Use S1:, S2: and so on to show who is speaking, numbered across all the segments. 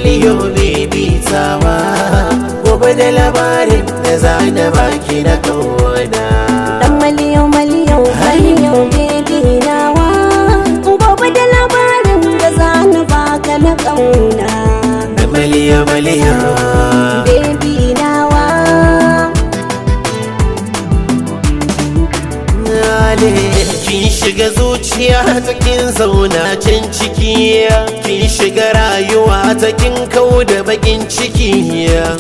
S1: maliyo baby tawa, gobe da labarin da za na baki na kauna.
S2: Dan maliyo maliyo maliyo baby nawa, gobe da labarin da za na baka na kauna.
S1: Dan maliyo maliyo
S2: baby nawa.
S1: Kin shiga zuciya ta kin zauna can ciki, kin shiga rayuwa ta kin kau da bakin ciki.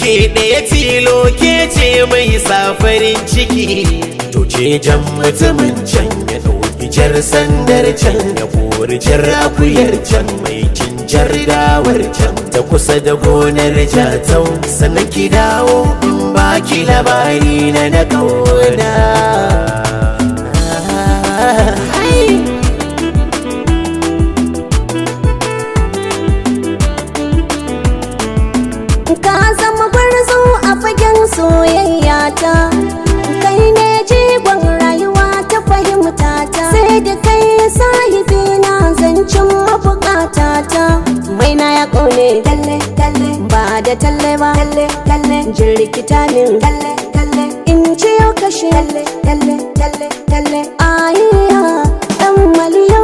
S1: Ke ɗaya tilo ke ce mai sa farin ciki, to ce jan mutumin can ya ɗauki jar sandar can, ya kori jar akuyar can mai jar dawar can ta kusa da gonar jatau. Sannan ki dawo in baki labari na kauna.
S2: Ka zama gwarzo a fagen soyayya ta, kai ne jigon rayuwa ta fahimta ta, sai da kai sahibi na zancen mabukata ta. Mai na ya kone talle talle ba da talle ba, talle talle jirkita min talle talle in ce yau kashe talle talle talle talle ayya dan maliyo.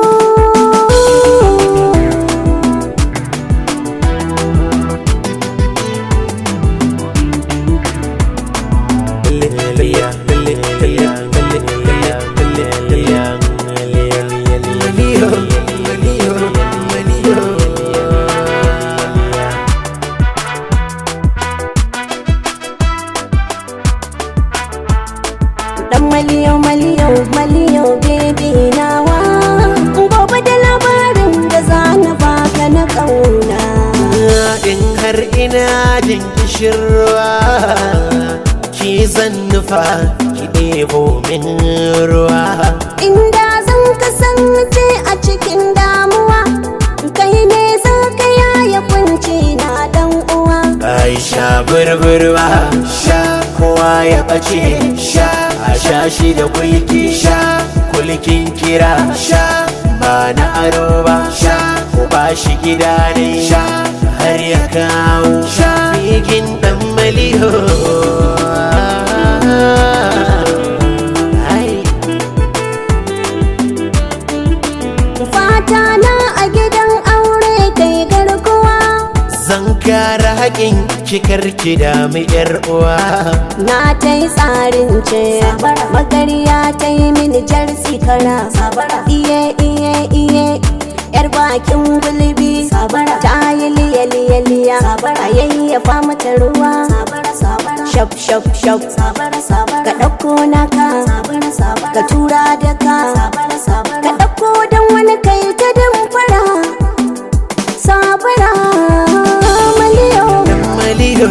S2: Dan maliyo maliyo maliyo baby nawa, gobe da labarin da za na baka na kauna.
S1: In har ina jin kishirwa ki zan nufa ki ɗebo min ruwa.
S2: Inda zan kasance a cikin damuwa, kai ne za ka yaya kunci na dan uwa.
S1: Aisha burburwa sha kowa ya ɓace sha, a sha shi da kulki sha, kulkin kira sha, ba na aro ba sha, ko ba shi gida ne sha, har ya kawo sha bigin dan maliyo.
S2: Fata na a gidan aure kai garkuwa,
S1: Zan kare haƙin kikarki da mu yar uwa.
S2: na ta yi tsarin ce magariya ta yi mini jar sikara, iye iye iye yar bakin gulbi, ta yi liya liya liya a yayyafa mata ruwa, shaf shaf shaf ka ɗauko naka ka tura da ka ɗauko don wani kai ta damfara sabara maliyo.
S1: Maliyo